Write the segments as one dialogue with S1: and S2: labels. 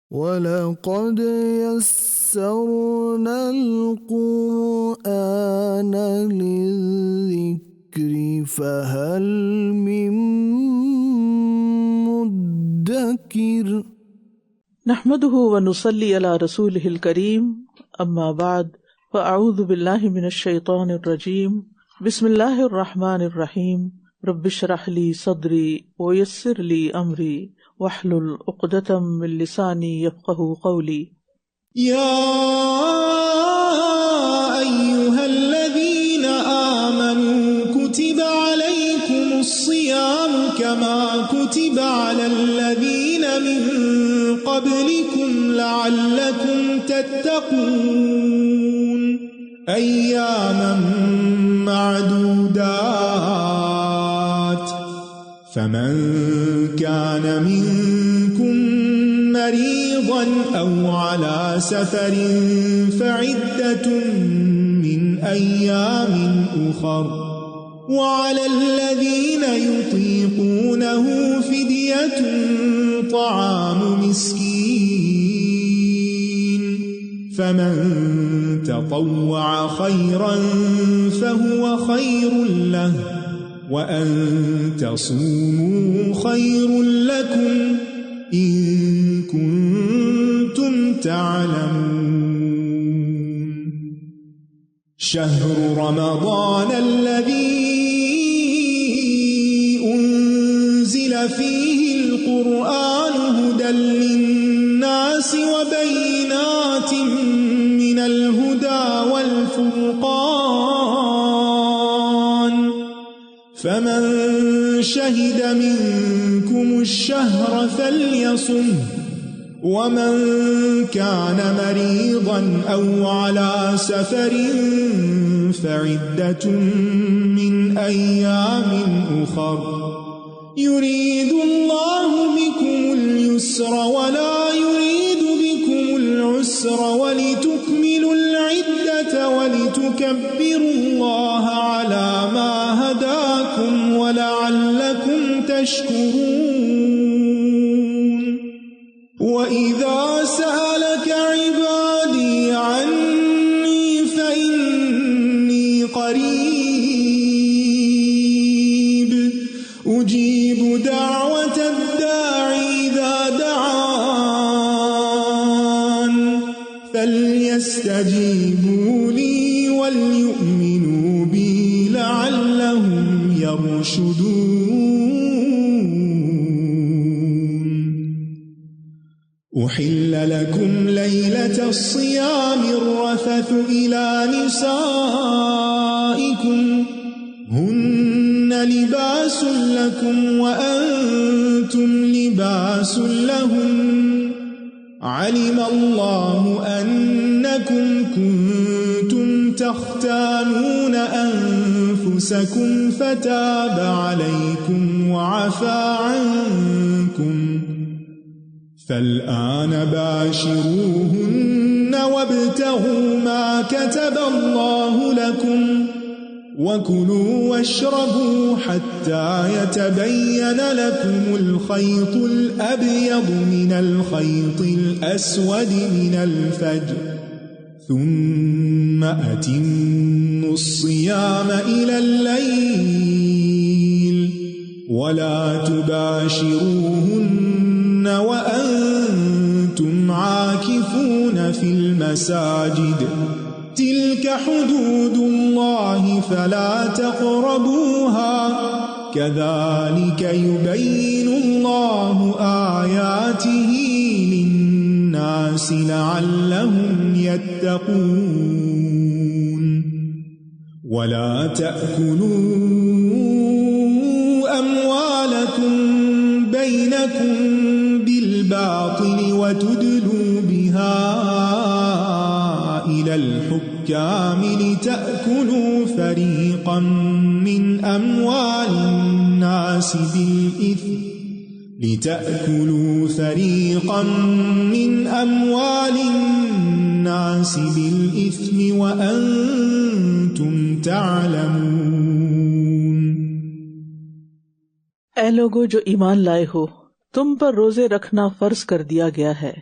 S1: وَلَقَدْ يَسَّرْنَا الْقُرْآنَ لِلذِّكْرِ فَهَلْ مِن مُّدَّكِرٍ
S2: نحمده ونصلي على رسوله الكريم اما بعد فاعوذ بالله من الشيطان الرجيم بسم الله الرحمن الرحيم رب اشرح لي صدري ويسر لي امري واحلل عقدة من لساني يفقهوا قولي
S3: يا أيها الذين آمنوا كتب عليكم الصيام كما كتب على الذين من قبلكم لعلكم تتقون أياما معدودات فمن كان منكم مريضا أو على سفر فعدة من أيام أخر وعلى الذين يطيقونه فدية طعام مسكين فمن تطوع خيرا فهو خير له وأن تصوموا خير لكم إن كنتم تعلمون شهر رمضان الذي أنزل فيه القرآن هدى للناس وبينات من الهدى والفرقان فمن شهد منكم الشهر فليصمه ومن كان مريضا أو على سفر فعدة من أيام أخر يريد الله بكم اليسر ولا يريد بكم العسر ولتكملوا العدة ولتكبروا الله على ما هداكم ولعلكم تشكرون وَإِذَا سَأَلَكَ عِبَادِي عَنِّي فَإِنِّي قَرِيبٌ أُجِيبُ دَعْوَةَ الدَّاعِ إِذَا دَعَانِ فَلْيَسْتَجِيبُوا لِي وَلْيُؤْمِنُوا بِي لَعَلَّهُمْ يَرْشُدُونَ أحل لكم ليلة الصيام الرفث إلى نسائكم هن لباس لكم وأنتم لباس لهم علم الله أنكم كنتم تختانون أنفسكم فتاب عليكم وعفى عنكم فالآن باشروهن وابتغوا ما كتب الله لكم وكلوا واشربوا حتى يتبين لكم الخيط الأبيض من الخيط الأسود من الفجر ثم أتموا الصيام إلى الليل ولا تباشروهن وأنتم عاكفون في المساجد تلك حدود الله فلا تقربوها كذلك يبين الله آياته للناس لعلهم يتقون ولا تأكلوا أموالكم بينكم بالباطل وتدلوا بها إلى الحكام لتأكلوا فريقا من أموال الناس بالإثم وأنتم تعلمون
S2: اے لوگو جو ایمان لائے ہو، تم پر روزے رکھنا فرض کر دیا گیا ہے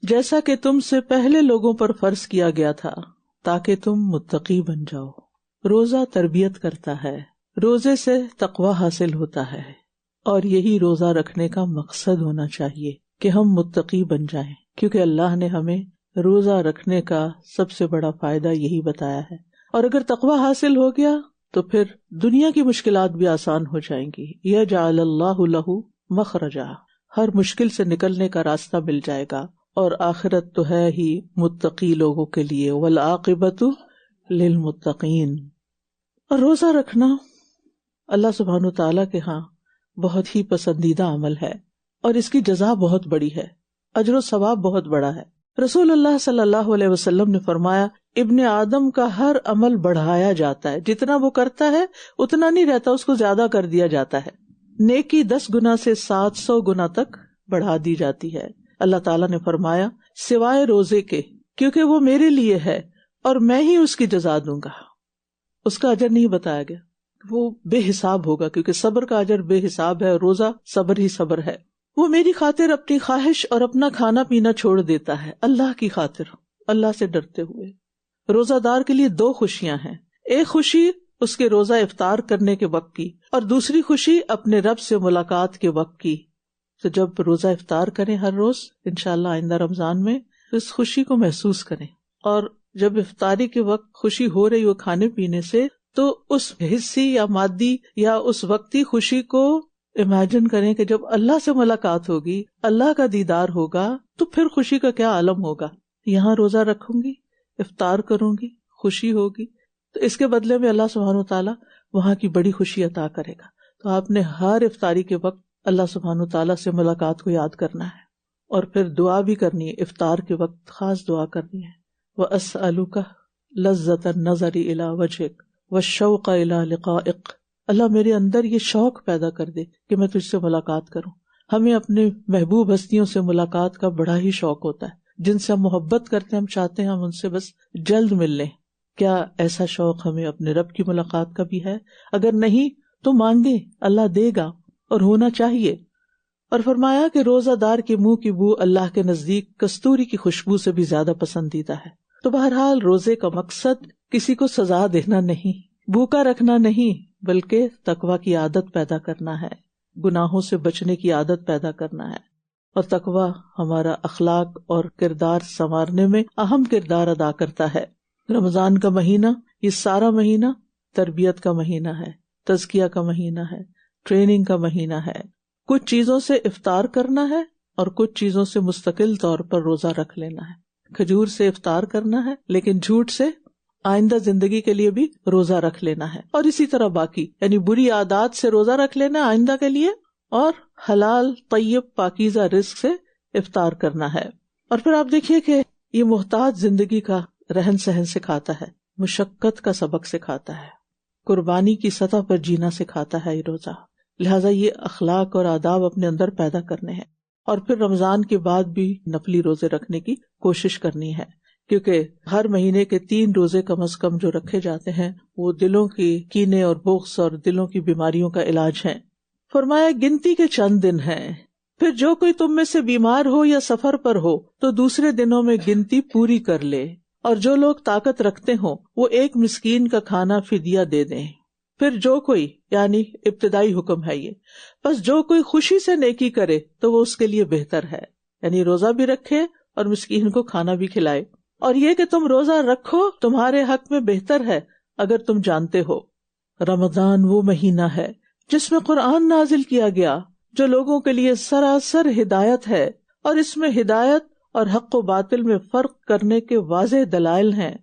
S2: جیسا کہ تم سے پہلے لوگوں پر فرض کیا گیا تھا تاکہ تم متقی بن جاؤ۔ روزہ تربیت کرتا ہے، روزے سے تقوی حاصل ہوتا ہے، اور یہی روزہ رکھنے کا مقصد ہونا چاہیے کہ ہم متقی بن جائیں، کیونکہ اللہ نے ہمیں روزہ رکھنے کا سب سے بڑا فائدہ یہی بتایا ہے۔ اور اگر تقوی حاصل ہو گیا تو پھر دنیا کی مشکلات بھی آسان ہو جائیں گی۔ یجعل اللہ لہ مخرجا، ہر مشکل سے نکلنے کا راستہ مل جائے گا، اور آخرت تو ہے ہی متقی لوگوں کے لیے، والعاقبۃ للمتقین۔ اور روزہ رکھنا اللہ سبحانہ تعالیٰ کے ہاں بہت ہی پسندیدہ عمل ہے، اور اس کی جزا بہت بڑی ہے، اجر و ثواب بہت بڑا ہے۔ رسول اللہ صلی اللہ علیہ وسلم نے فرمایا، ابن آدم کا ہر عمل بڑھایا جاتا ہے، جتنا وہ کرتا ہے اتنا نہیں رہتا، اس کو زیادہ کر دیا جاتا ہے۔ نیکی 10 گنا سے 700 گنا تک بڑھا دی جاتی ہے۔ اللہ تعالیٰ نے فرمایا، سوائے روزے کے، کیونکہ وہ میرے لیے ہے اور میں ہی اس کی جزا دوں گا۔ اس کا اجر نہیں بتایا گیا، وہ بے حساب ہوگا، کیونکہ صبر کا اجر بے حساب ہے، اور روزہ صبر ہی صبر ہے۔ وہ میری خاطر اپنی خواہش اور اپنا کھانا پینا چھوڑ دیتا ہے، اللہ کی خاطر، اللہ سے ڈرتے ہوئے۔ روزہ دار کے لیے 2 خوشیاں ہیں، ایک خوشی اس کے روزہ افطار کرنے کے وقت کی، اور دوسری خوشی اپنے رب سے ملاقات کے وقت کی۔ تو جب روزہ افطار کریں ہر روز انشاءاللہ آئندہ رمضان میں، اس خوشی کو محسوس کریں، اور جب افطاری کے وقت خوشی ہو رہی ہو کھانے پینے سے، تو اس حصی یا مادی یا اس وقتی خوشی کو امیجن کریں کہ جب اللہ سے ملاقات ہوگی، اللہ کا دیدار ہوگا، تو پھر خوشی کا کیا عالم ہوگا۔ یہاں روزہ رکھوں گی، افطار کروں گی، خوشی ہوگی، تو اس کے بدلے میں اللہ سبحانہ وتعالیٰ وہاں کی بڑی خوشی عطا کرے گا۔ تو آپ نے ہر افطاری کے وقت اللہ سبحانہ وتعالیٰ سے ملاقات کو یاد کرنا ہے، اور پھر دعا بھی کرنی ہے، افطار کے وقت خاص دعا کرنی ہے۔ وَأَسْأَلُكَ لَذَّةَ النَّظَرِ إِلَىٰ وَجْهِكَ وَالشَّوْقَ إِلَىٰ لِقَائِكَ، اللہ میرے اندر یہ شوق پیدا کر دے کہ میں تجھ سے ملاقات کروں۔ ہمیں اپنے محبوب ہستیوں سے ملاقات کا بڑا ہی شوق ہوتا ہے، جن سے ہم محبت کرتے ہیں، ہم چاہتے ہیں ہم ان سے بس جلد مل لیں۔ کیا ایسا شوق ہمیں اپنے رب کی ملاقات کا بھی ہے؟ اگر نہیں تو مانگیں، اللہ دے گا، اور ہونا چاہیے۔ اور فرمایا کہ روزہ دار کے منہ کی بو اللہ کے نزدیک کستوری کی خوشبو سے بھی زیادہ پسندیدہ ہے۔ تو بہرحال روزے کا مقصد کسی کو سزا دینا نہیں، بھوکا رکھنا نہیں، بلکہ تقویٰ کی عادت پیدا کرنا ہے، گناہوں سے بچنے کی عادت پیدا کرنا ہے، اور تقویٰ ہمارا اخلاق اور کردار سنوارنے میں اہم کردار ادا کرتا ہے۔ رمضان کا مہینہ، یہ سارا مہینہ تربیت کا مہینہ ہے، تزکیہ کا مہینہ ہے، ٹریننگ کا مہینہ ہے۔ کچھ چیزوں سے افطار کرنا ہے اور کچھ چیزوں سے مستقل طور پر روزہ رکھ لینا ہے۔ کھجور سے افطار کرنا ہے، لیکن جھوٹ سے آئندہ زندگی کے لیے بھی روزہ رکھ لینا ہے، اور اسی طرح باقی، یعنی بری عادات سے روزہ رکھ لینا آئندہ کے لیے، اور حلال طیب پاکیزہ رزق سے افطار کرنا ہے۔ اور پھر آپ دیکھیے کہ یہ محتاط زندگی کا رہن سہن سکھاتا ہے، مشقت کا سبق سکھاتا ہے، قربانی کی سطح پر جینا سکھاتا ہے یہ روزہ۔ لہٰذا یہ اخلاق اور آداب اپنے اندر پیدا کرنے ہیں، اور پھر رمضان کے بعد بھی نفلی روزے رکھنے کی کوشش کرنی ہے، کیونکہ ہر مہینے کے 3 روزے کم از کم جو رکھے جاتے ہیں وہ دلوں کی کینے اور بغض اور دلوں کی بیماریوں کا علاج ہیں۔ فرمایا گنتی کے چند دن ہیں، پھر جو کوئی تم میں سے بیمار ہو یا سفر پر ہو تو دوسرے دنوں میں گنتی پوری کر لے، اور جو لوگ طاقت رکھتے ہوں وہ 1 مسکین کا کھانا فدیہ دے دیں۔ پھر جو کوئی، یعنی ابتدائی حکم ہے یہ، بس جو کوئی خوشی سے نیکی کرے تو وہ اس کے لیے بہتر ہے، یعنی روزہ بھی رکھے اور مسکین کو کھانا بھی کھلائے۔ اور یہ کہ تم روزہ رکھو تمہارے حق میں بہتر ہے اگر تم جانتے ہو۔ رمضان وہ مہینہ ہے جس میں قرآن نازل کیا گیا، جو لوگوں کے لیے سراسر ہدایت ہے، اور اس میں ہدایت اور حق و باطل میں فرق کرنے کے واضح دلائل ہیں۔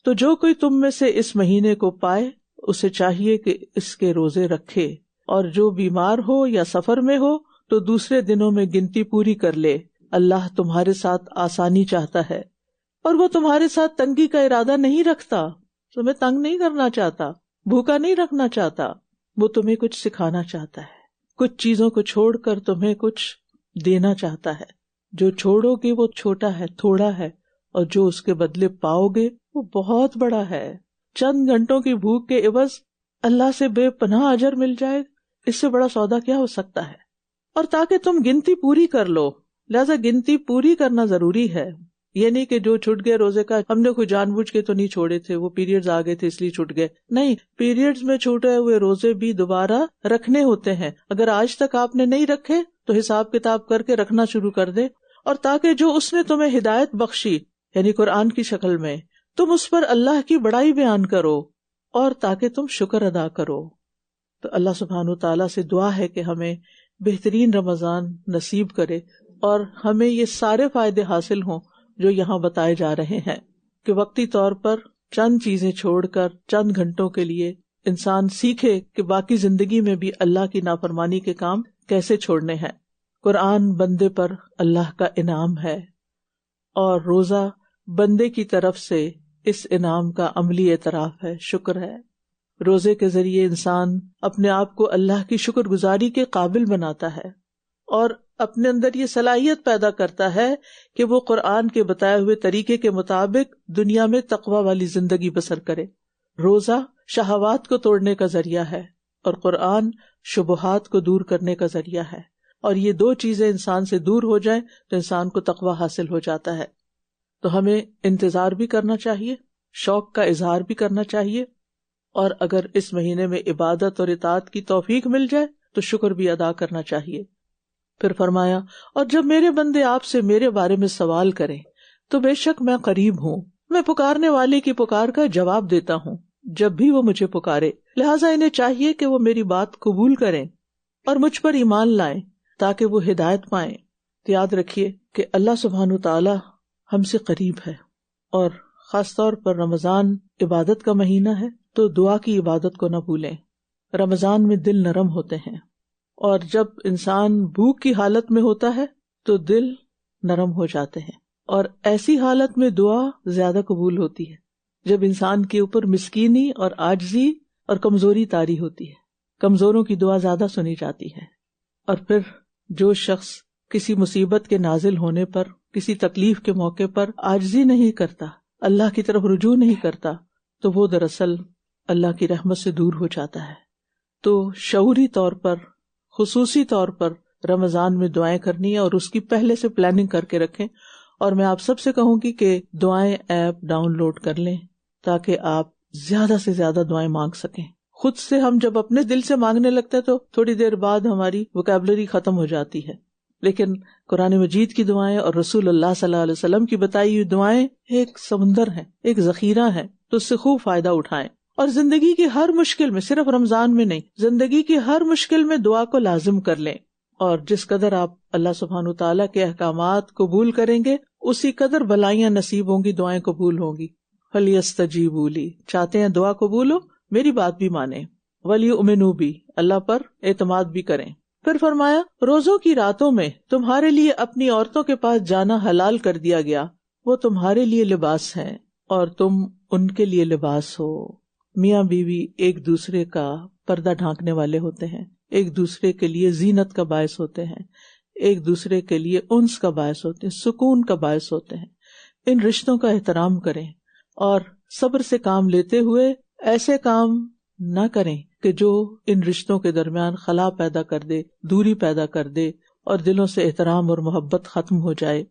S2: تو جو کوئی تم میں سے اس مہینے کو پائے اسے چاہیے کہ اس کے روزے رکھے، اور جو بیمار ہو یا سفر میں ہو تو دوسرے دنوں میں گنتی پوری کر لے۔ اللہ تمہارے ساتھ آسانی چاہتا ہے، اور وہ تمہارے ساتھ تنگی کا ارادہ نہیں رکھتا، تمہیں تنگ نہیں کرنا چاہتا، بھوکا نہیں رکھنا چاہتا، وہ تمہیں کچھ سکھانا چاہتا ہے، کچھ چیزوں کو چھوڑ کر تمہیں کچھ دینا چاہتا ہے۔ جو چھوڑو گے وہ چھوٹا ہے، تھوڑا ہے، اور جو اس کے بدلے پاؤ گے وہ بہت بڑا ہے۔ چند گھنٹوں کی بھوک کے عوض اللہ سے بے پناہ اجر مل جائے، اس سے بڑا سودا کیا ہو سکتا ہے؟ اور تاکہ تم گنتی پوری کر لو، لہذا گنتی پوری کرنا ضروری ہے. یہ نہیں کہ جو چھٹ گئے روزے کا ہم نے کوئی جان بوجھ کے تو نہیں چھوڑے تھے، وہ پیریڈز آ گئے تھے اس لیے چھٹ گئے. نہیں، پیریڈز میں چھوٹے ہوئے روزے بھی دوبارہ رکھنے ہوتے ہیں. اگر آج تک آپ نے نہیں رکھے تو حساب کتاب کر کے رکھنا شروع کر دے، اور تاکہ جو اس نے تمہیں ہدایت بخشی یعنی قرآن کی شکل میں تم اس پر اللہ کی بڑائی بیان کرو، اور تاکہ تم شکر ادا کرو. تو اللہ سبحانہ تعالیٰ سے دعا ہے کہ ہمیں بہترین رمضان نصیب کرے اور ہمیں یہ سارے فائدے حاصل ہوں جو یہاں بتائے جا رہے ہیں، کہ وقتی طور پر چند چیزیں چھوڑ کر چند گھنٹوں کے لیے انسان سیکھے کہ باقی زندگی میں بھی اللہ کی نافرمانی کے کام کیسے چھوڑنے ہیں. قرآن بندے پر اللہ کا انعام ہے، اور روزہ بندے کی طرف سے اس انعام کا عملی اعتراف ہے، شکر ہے. روزے کے ذریعے انسان اپنے آپ کو اللہ کی شکر گزاری کے قابل بناتا ہے، اور اپنے اندر یہ صلاحیت پیدا کرتا ہے کہ وہ قرآن کے بتائے ہوئے طریقے کے مطابق دنیا میں تقوی والی زندگی بسر کرے. روزہ شہوات کو توڑنے کا ذریعہ ہے، اور قرآن شبہات کو دور کرنے کا ذریعہ ہے، اور یہ دو چیزیں انسان سے دور ہو جائیں تو انسان کو تقوی حاصل ہو جاتا ہے. تو ہمیں انتظار بھی کرنا چاہیے، شوق کا اظہار بھی کرنا چاہیے، اور اگر اس مہینے میں عبادت اور اطاعت کی توفیق مل جائے تو شکر بھی ادا کرنا چاہیے. پھر فرمایا، اور جب میرے بندے آپ سے میرے بارے میں سوال کریں تو بے شک میں قریب ہوں، میں پکارنے والے کی پکار کا جواب دیتا ہوں جب بھی وہ مجھے پکارے. لہٰذا انہیں چاہیے کہ وہ میری بات قبول کریں اور مجھ پر ایمان لائیں تاکہ وہ ہدایت پائیں. تو یاد رکھیے کہ اللہ سبحانہ تعالی ہم سے قریب ہے، اور خاص طور پر رمضان عبادت کا مہینہ ہے تو دعا کی عبادت کو نہ بھولیں. رمضان میں دل نرم ہوتے ہیں، اور جب انسان بھوک کی حالت میں ہوتا ہے تو دل نرم ہو جاتے ہیں، اور ایسی حالت میں دعا زیادہ قبول ہوتی ہے جب انسان کے اوپر مسکینی اور عاجزی اور کمزوری طاری ہوتی ہے. کمزوروں کی دعا زیادہ سنی جاتی ہے. اور پھر جو شخص کسی مصیبت کے نازل ہونے پر، کسی تکلیف کے موقع پر عاجزی نہیں کرتا، اللہ کی طرف رجوع نہیں کرتا، تو وہ دراصل اللہ کی رحمت سے دور ہو جاتا ہے. تو شعوری طور پر، خصوصی طور پر رمضان میں دعائیں کرنی ہے، اور اس کی پہلے سے پلاننگ کر کے رکھیں. اور میں آپ سب سے کہوں گی کہ دعائیں ایپ ڈاؤن لوڈ کر لیں تاکہ آپ زیادہ سے زیادہ دعائیں مانگ سکیں. خود سے ہم جب اپنے دل سے مانگنے لگتے ہیں تو تھوڑی دیر بعد ہماری ووکیبلری ختم ہو جاتی ہے، لیکن قرآن مجید کی دعائیں اور رسول اللہ صلی اللہ علیہ وسلم کی بتائی ہوئی دعائیں ایک سمندر ہیں، ایک ذخیرہ ہے، تو اس سے خوب فائدہ اٹھائیں. اور زندگی کی ہر مشکل میں، صرف رمضان میں نہیں، زندگی کی ہر مشکل میں دعا کو لازم کر لیں. اور جس قدر آپ اللہ سبحانہ تعالیٰ کے احکامات قبول کریں گے اسی قدر بلائیاں نصیب ہوں گی، دعائیں قبول ہوں گی. فَلْيَسْتَجِيبُوا لِي، چاہتے ہیں دعا قبول ہو، میری بات بھی مانیں. وَلْيُؤْمِنُوا بِي، اللہ پر اعتماد بھی کریں. پھر فرمایا، روزوں کی راتوں میں تمہارے لیے اپنی عورتوں کے پاس جانا حلال کر دیا گیا، وہ تمہارے لیے لباس ہیں اور تم ان کے لیے لباس ہو. میاں بیوی ایک دوسرے کا پردہ ڈھانکنے والے ہوتے ہیں، ایک دوسرے کے لیے زینت کا باعث ہوتے ہیں، ایک دوسرے کے لیے انس کا باعث ہوتے ہیں، سکون کا باعث ہوتے ہیں. ان رشتوں کا احترام کریں اور صبر سے کام لیتے ہوئے ایسے کام نہ کریں کہ جو ان رشتوں کے درمیان خلا پیدا کر دے، دوری پیدا کر دے اور دلوں سے احترام اور محبت ختم ہو جائے.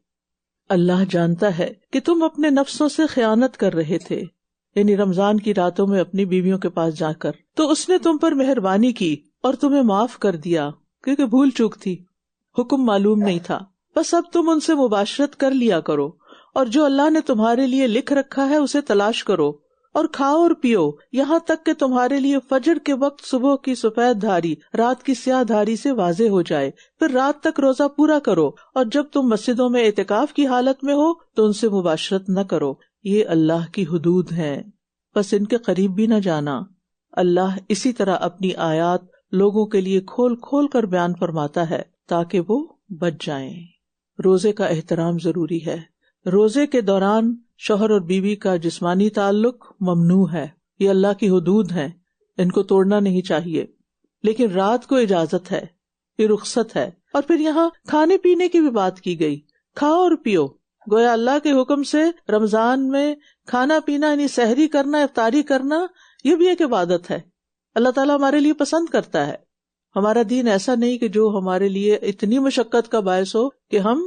S2: اللہ جانتا ہے کہ تم اپنے نفسوں سے خیانت کر رہے تھے، یعنی رمضان کی راتوں میں اپنی بیویوں کے پاس جا کر، تو اس نے تم پر مہربانی کی اور تمہیں معاف کر دیا کیونکہ بھول چوک تھی، حکم معلوم نہیں تھا. بس اب تم ان سے مباشرت کر لیا کرو، اور جو اللہ نے تمہارے لیے لکھ رکھا ہے اسے تلاش کرو، اور کھاؤ اور پیو یہاں تک کہ تمہارے لیے فجر کے وقت صبح کی سفید دھاری رات کی سیاہ دھاری سے واضح ہو جائے. پھر رات تک روزہ پورا کرو، اور جب تم مسجدوں میں اعتکاف کی حالت میں ہو تو ان سے مباشرت نہ کرو، یہ اللہ کی حدود ہیں، بس ان کے قریب بھی نہ جانا. اللہ اسی طرح اپنی آیات لوگوں کے لیے کھول کھول کر بیان فرماتا ہے تاکہ وہ بچ جائیں. روزے کا احترام ضروری ہے. روزے کے دوران شوہر اور بیوی کا جسمانی تعلق ممنوع ہے، یہ اللہ کی حدود ہیں، ان کو توڑنا نہیں چاہیے. لیکن رات کو اجازت ہے، یہ رخصت ہے. اور پھر یہاں کھانے پینے کی بھی بات کی گئی، کھاؤ اور پیو. گویا اللہ کے حکم سے رمضان میں کھانا پینا یعنی سحری کرنا، افطاری کرنا، یہ بھی ایک عبادت ہے، اللہ تعالیٰ ہمارے لیے پسند کرتا ہے. ہمارا دین ایسا نہیں کہ جو ہمارے لیے اتنی مشقت کا باعث ہو کہ ہم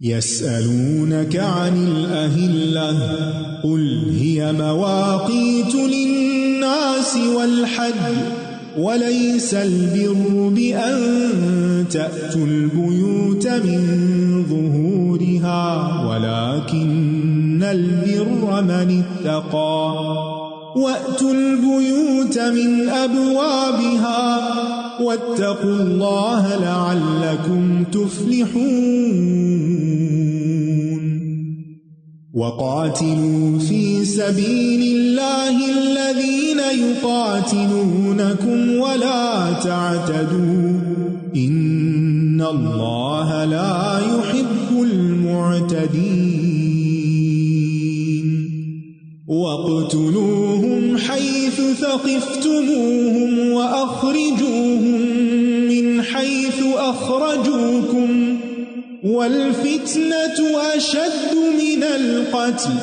S3: يسألونك عن الأهلة قل هي مواقيت للناس والحج وليس البر بأن تأتوا البيوت من ظهورها ولكن البر من اتقى وأتوا البيوت من أبوابها واتقوا الله لعلكم تفلحون وقاتلوا في سبيل الله الذين يقاتلونكم ولا تعتدوا إن الله لا يحب المعتدين واقتلوهم حيث ثقفتموهم وأخرجوهم من حيث أخرجوكم والفتنة أشد من القتل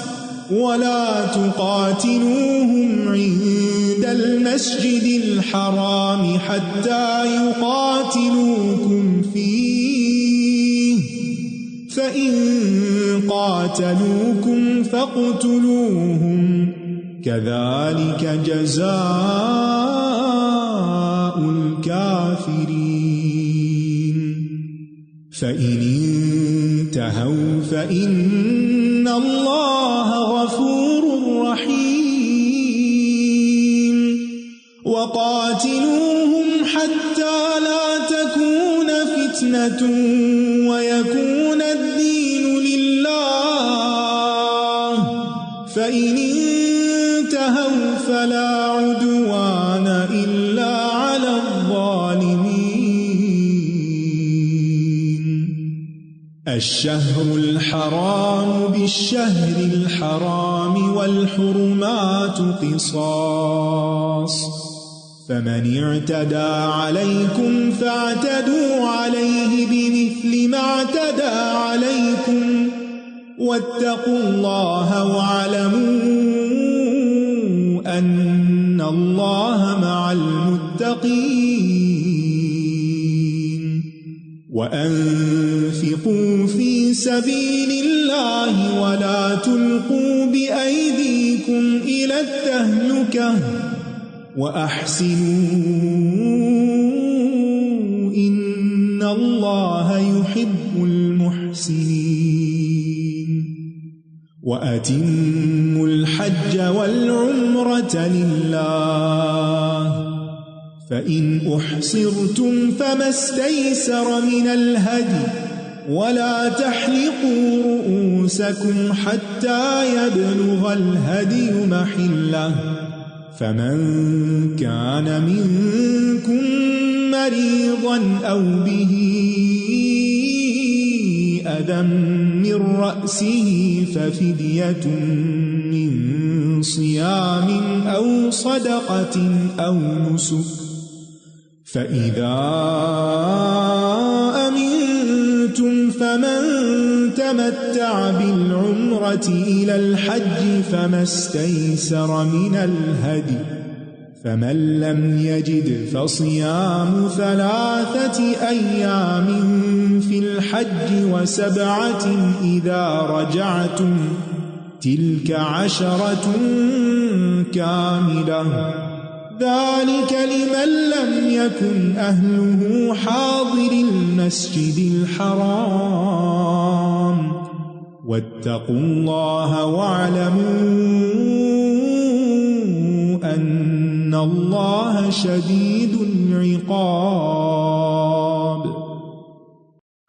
S3: ولا تقاتلوهم عند المسجد الحرام حتى يقاتلوكم فيه فإن قاتلوكم فاقتلوهم كذلك جزاء الكافرين فإن انتهوا فإن الله غفور رحيم وقاتلوهم حتى لا تكون فتنة ويكون الدين لله فإن انتهوا فلا عدوان إلا على الظالمين الشهر الحرام بالشهر الحرام والحرمات قصاص فمن اعتدى عليكم فاعتدوا عليه بمثل ما اعتدى عليكم واتقوا الله واعلموا أن الله مع المتقين وأنفقوا في سبيل الله ولا تلقوا بأيديكم إلى التهلكة وأحسنوا إن الله يحب المحسنين وأتموا الحج والعمرة لله فإن أحصرتم فما استيسر من الهدي ولا تحلقوا رؤوسكم حتى يبلغ الهدي محله فمن كان منكم مريضا أو به أذى من رأسه ففدية من صيام أو صدقة أو نسك فإذا أمنتم فمن تمتع بالعمرة إلى الحج فما استيسر من الهدي فمن لم يجد فصيام 3 أيام في الحج و7 إذا رجعتم تلك 10 كاملة ذلك لمن لم يكن أهله حاضر المسجد الحرام واتقوا الله واعلموا أن الله شديد العقاب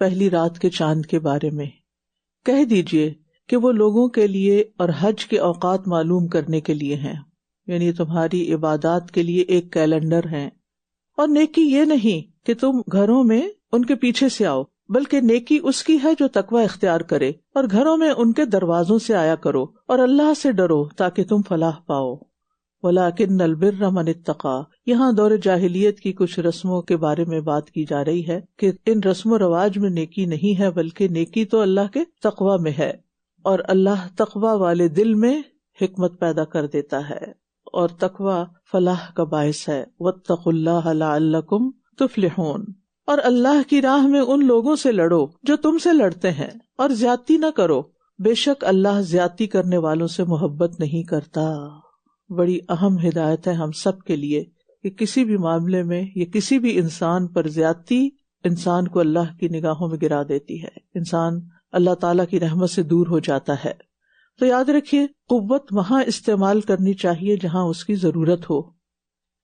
S2: پہلی رات کے چاند کے بارے میں، کہہ دیجئے کہ وہ لوگوں کے لیے اور حج کے اوقات معلوم کرنے کے لیے ہیں، یعنی تمہاری عبادات کے لیے ایک کیلنڈر ہے. اور نیکی یہ نہیں کہ تم گھروں میں ان کے پیچھے سے آؤ، بلکہ نیکی اس کی ہے جو تقوی اختیار کرے، اور گھروں میں ان کے دروازوں سے آیا کرو اور اللہ سے ڈرو تاکہ تم فلاح پاؤ. وَلَٰكِنَّ الْبِرَّ مَنِ اتَّقَىٰ، یہاں دور جاہلیت کی کچھ رسموں کے بارے میں بات کی جا رہی ہے کہ ان رسم و رواج میں نیکی نہیں ہے، بلکہ نیکی تو اللہ کے تقوی میں ہے، اور اللہ تقوی والے دل میں حکمت پیدا کر دیتا ہے، اور تقوی فلاح کا باعث ہے. وَاتَّقُوا اللَّهَ لَعَلَّكُمْ تُفْلِحُونَ، اور اللہ کی راہ میں ان لوگوں سے لڑو جو تم سے لڑتے ہیں، اور زیادتی نہ کرو، بے شک اللہ زیادتی کرنے والوں سے محبت نہیں کرتا. بڑی اہم ہدایت ہے ہم سب کے لیے کہ کسی بھی معاملے میں یا کسی بھی انسان پر زیادتی انسان کو اللہ کی نگاہوں میں گرا دیتی ہے، انسان اللہ تعالیٰ کی رحمت سے دور ہو جاتا ہے. تو یاد رکھیے، قوت وہاں استعمال کرنی چاہیے جہاں اس کی ضرورت ہو،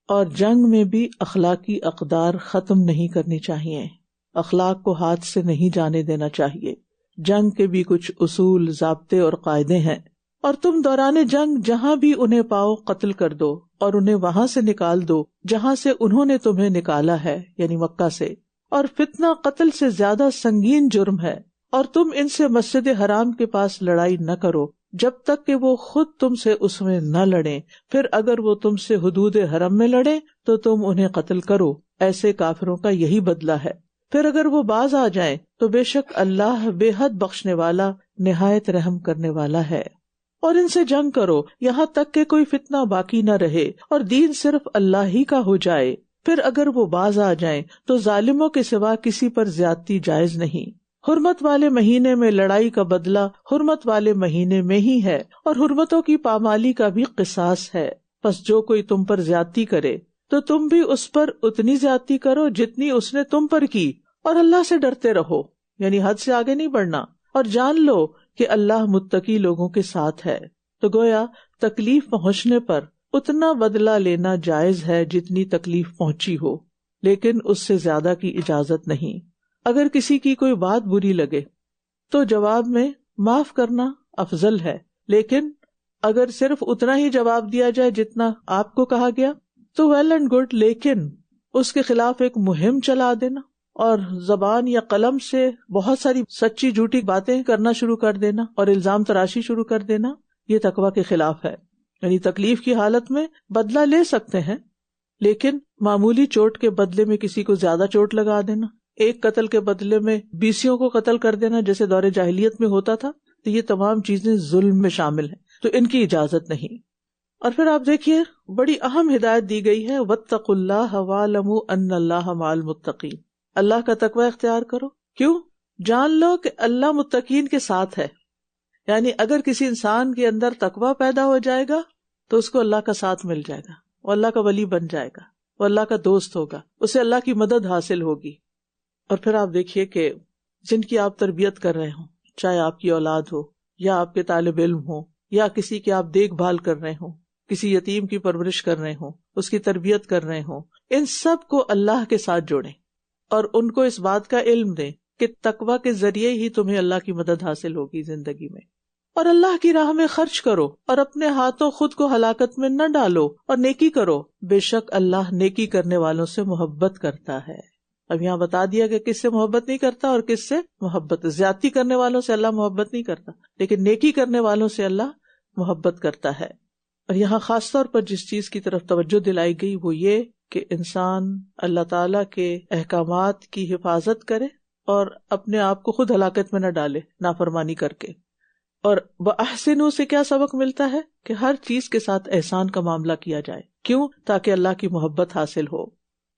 S2: اور جنگ میں بھی اخلاقی اقدار ختم نہیں کرنی چاہیے، اخلاق کو ہاتھ سے نہیں جانے دینا چاہیے. جنگ کے بھی کچھ اصول، ضابطے اور قاعدے ہیں، اور تم دوران جنگ جہاں بھی انہیں پاؤ قتل کر دو، اور انہیں وہاں سے نکال دو جہاں سے انہوں نے تمہیں نکالا ہے، یعنی مکہ سے. اور فتنہ قتل سے زیادہ سنگین جرم ہے، اور تم ان سے مسجد حرام کے پاس لڑائی نہ کرو جب تک کہ وہ خود تم سے اس میں نہ لڑیں، پھر اگر وہ تم سے حدود حرم میں لڑیں تو تم انہیں قتل کرو، ایسے کافروں کا یہی بدلہ ہے. پھر اگر وہ باز آ جائیں تو بے شک اللہ بے حد بخشنے والا، نہایت رحم کرنے والا ہے. اور ان سے جنگ کرو یہاں تک کہ کوئی فتنہ باقی نہ رہے اور دین صرف اللہ ہی کا ہو جائے. پھر اگر وہ باز آ جائیں تو ظالموں کے سوا کسی پر زیادتی جائز نہیں. حرمت والے مہینے میں لڑائی کا بدلہ حرمت والے مہینے میں ہی ہے، اور حرمتوں کی پامالی کا بھی قصاص ہے. پس جو کوئی تم پر زیادتی کرے تو تم بھی اس پر اتنی زیادتی کرو جتنی اس نے تم پر کی، اور اللہ سے ڈرتے رہو، یعنی حد سے آگے نہیں بڑھنا، اور جان لو کہ اللہ متقی لوگوں کے ساتھ ہے. تو گویا تکلیف پہنچنے پر اتنا بدلہ لینا جائز ہے جتنی تکلیف پہنچی ہو، لیکن اس سے زیادہ کی اجازت نہیں. اگر کسی کی کوئی بات بری لگے تو جواب میں معاف کرنا افضل ہے، لیکن اگر صرف اتنا ہی جواب دیا جائے جتنا آپ کو کہا گیا تو ویل اینڈ گڈ، لیکن اس کے خلاف ایک مہم چلا دینا اور زبان یا قلم سے بہت ساری سچی جھوٹی باتیں کرنا شروع کر دینا اور الزام تراشی شروع کر دینا، یہ تقویٰ کے خلاف ہے. یعنی تکلیف کی حالت میں بدلہ لے سکتے ہیں، لیکن معمولی چوٹ کے بدلے میں کسی کو زیادہ چوٹ لگا دینا، ایک قتل کے بدلے میں 20 کو قتل کر دینا جیسے دور جاہلیت میں ہوتا تھا، تو یہ تمام چیزیں ظلم میں شامل ہیں، تو ان کی اجازت نہیں. اور پھر آپ دیکھیے بڑی اہم ہدایت دی گئی ہے، وَاتَّقُوا اللَّهَ وَاعْلَمُوا أَنَّ اللَّهَ مَعَ الْمُتَّقِينَ. اللہ کا تقوی اختیار کرو. کیوں؟ جان لو کہ اللہ متقین کے ساتھ ہے. یعنی اگر کسی انسان کے اندر تقوی پیدا ہو جائے گا تو اس کو اللہ کا ساتھ مل جائے گا، وہ اللہ کا ولی بن جائے گا، وہ اللہ کا دوست ہوگا، اسے اللہ کی مدد حاصل ہوگی. اور پھر آپ دیکھیے کہ جن کی آپ تربیت کر رہے ہوں، چاہے آپ کی اولاد ہو یا آپ کے طالب علم ہو یا کسی کی آپ دیکھ بھال کر رہے ہوں، کسی یتیم کی پرورش کر رہے ہوں، اس کی تربیت کر رہے ہوں، ان سب کو اللہ کے ساتھ جوڑیں اور ان کو اس بات کا علم دیں کہ تقویٰ کے ذریعے ہی تمہیں اللہ کی مدد حاصل ہوگی زندگی میں. اور اللہ کی راہ میں خرچ کرو اور اپنے ہاتھوں خود کو ہلاکت میں نہ ڈالو اور نیکی کرو، بے شک اللہ نیکی کرنے والوں سے محبت کرتا ہے. اب یہاں بتا دیا کہ کس سے محبت نہیں کرتا اور کس سے محبت. زیادتی کرنے والوں سے اللہ محبت نہیں کرتا، لیکن نیکی کرنے والوں سے اللہ محبت کرتا ہے. اور یہاں خاص طور پر جس چیز کی طرف توجہ دلائی گئی وہ یہ کہ انسان اللہ تعالیٰ کے احکامات کی حفاظت کرے اور اپنے آپ کو خود ہلاکت میں نہ ڈالے نافرمانی کر کے. اور وَأَحْسِنُوا سے کیا سبق ملتا ہے کہ ہر چیز کے ساتھ احسان کا معاملہ کیا جائے. کیوں؟ تاکہ اللہ کی محبت حاصل ہو.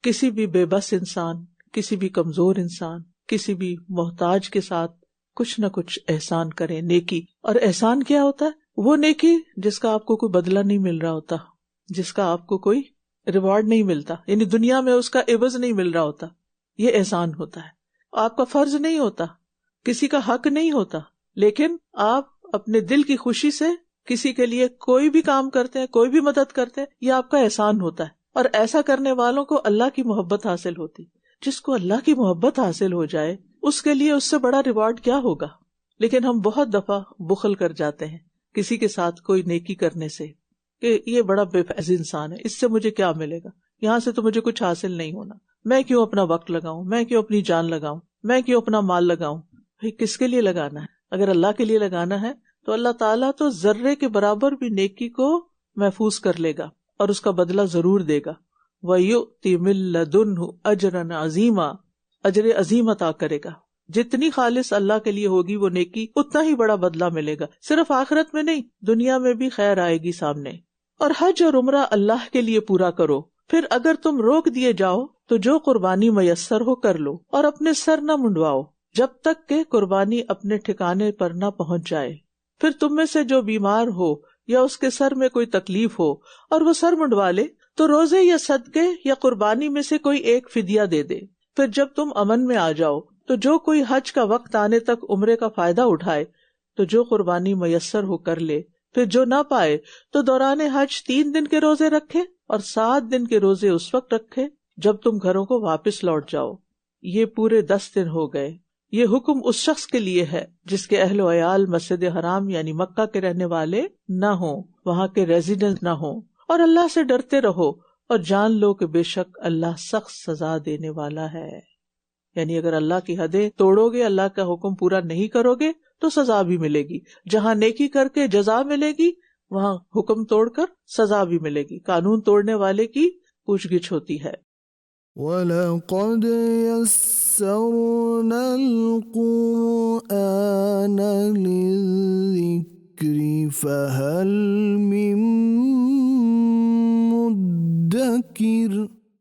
S2: کسی بھی بے بس انسان، کسی بھی کمزور انسان، کسی بھی محتاج کے ساتھ کچھ نہ کچھ احسان کریں، نیکی. اور احسان کیا ہوتا ہے؟ وہ نیکی جس کا آپ کو کوئی بدلہ نہیں مل رہا ہوتا، جس کا آپ کو کوئی ریوارڈ نہیں ملتا، یعنی دنیا میں اس کا عوض نہیں مل رہا ہوتا، یہ احسان ہوتا ہے. آپ کا فرض نہیں ہوتا، کسی کا حق نہیں ہوتا، لیکن آپ اپنے دل کی خوشی سے کسی کے لیے کوئی بھی کام کرتے ہیں، کوئی بھی مدد کرتے ہیں، یہ آپ کا احسان ہوتا ہے. اور ایسا کرنے والوں کو اللہ کی محبت حاصل ہوتی. جس کو اللہ کی محبت حاصل ہو جائے اس کے لیے اس سے بڑا ریوارڈ کیا ہوگا. لیکن ہم بہت دفعہ بخل کر جاتے ہیں کسی کے ساتھ کوئی نیکی کرنے سے کہ یہ بڑا بے فیض انسان ہے، اس سے مجھے کیا ملے گا، یہاں سے تو مجھے کچھ حاصل نہیں ہونا، میں کیوں اپنا وقت لگاؤں، میں کیوں اپنی جان لگاؤں، میں کیوں اپنا مال لگاؤں. بھئی کس کے لیے لگانا ہے؟ اگر اللہ کے لیے لگانا ہے تو اللہ تعالیٰ تو ذرے کے برابر بھی نیکی کو محفوظ کر لے گا اور اس کا بدلہ ضرور دے گا. وَيُؤْتِ مِن لَدُنْهُ أَجْرًا عَظِيمًا، اجر عظیم عطا کرے گا. جتنی خالص اللہ کے لیے ہوگی وہ نیکی اتنا ہی بڑا بدلہ ملے گا، صرف آخرت میں نہیں، دنیا میں بھی خیر آئے گی سامنے. اور حج اور عمرہ اللہ کے لیے پورا کرو، پھر اگر تم روک دیے جاؤ تو جو قربانی میسر ہو کر لو، اور اپنے سر نہ منڈواؤ جب تک کہ قربانی اپنے ٹھکانے پر نہ پہنچ جائے. پھر تم میں سے جو بیمار ہو یا اس کے سر میں کوئی تکلیف ہو اور وہ سر منڈوا لے تو روزے یا صدقے یا قربانی میں سے کوئی ایک فدیہ دے دے. پھر جب تم امن میں آ جاؤ تو جو کوئی حج کا وقت آنے تک عمرے کا فائدہ اٹھائے تو جو قربانی میسر ہو کر لے. پھر جو نہ پائے تو دوران حج 3 دن کے روزے رکھے اور 7 دن کے روزے اس وقت رکھے جب تم گھروں کو واپس لوٹ جاؤ. یہ پورے 10 دن ہو گئے. یہ حکم اس شخص کے لیے ہے جس کے اہل و عیال مسجد حرام یعنی مکہ کے رہنے والے نہ ہوں، وہاں کے ریزیڈنٹ نہ ہوں. اور اللہ سے ڈرتے رہو اور جان لو کہ بے شک اللہ سخت سزا دینے والا ہے. یعنی اگر اللہ کی حدیں توڑو گے، اللہ کا حکم پورا نہیں کرو گے تو سزا بھی ملے گی. جہاں نیکی کر کے جزا ملے گی وہاں حکم توڑ کر سزا بھی ملے گی. قانون توڑنے والے کی پوچھ گچھ ہوتی ہے.
S1: وَلَقَدْ يَسَّرْنَا الْقُرْآنَ لِلذِّكْرِ فَهَلْ مِن مُّدَّكِرٍ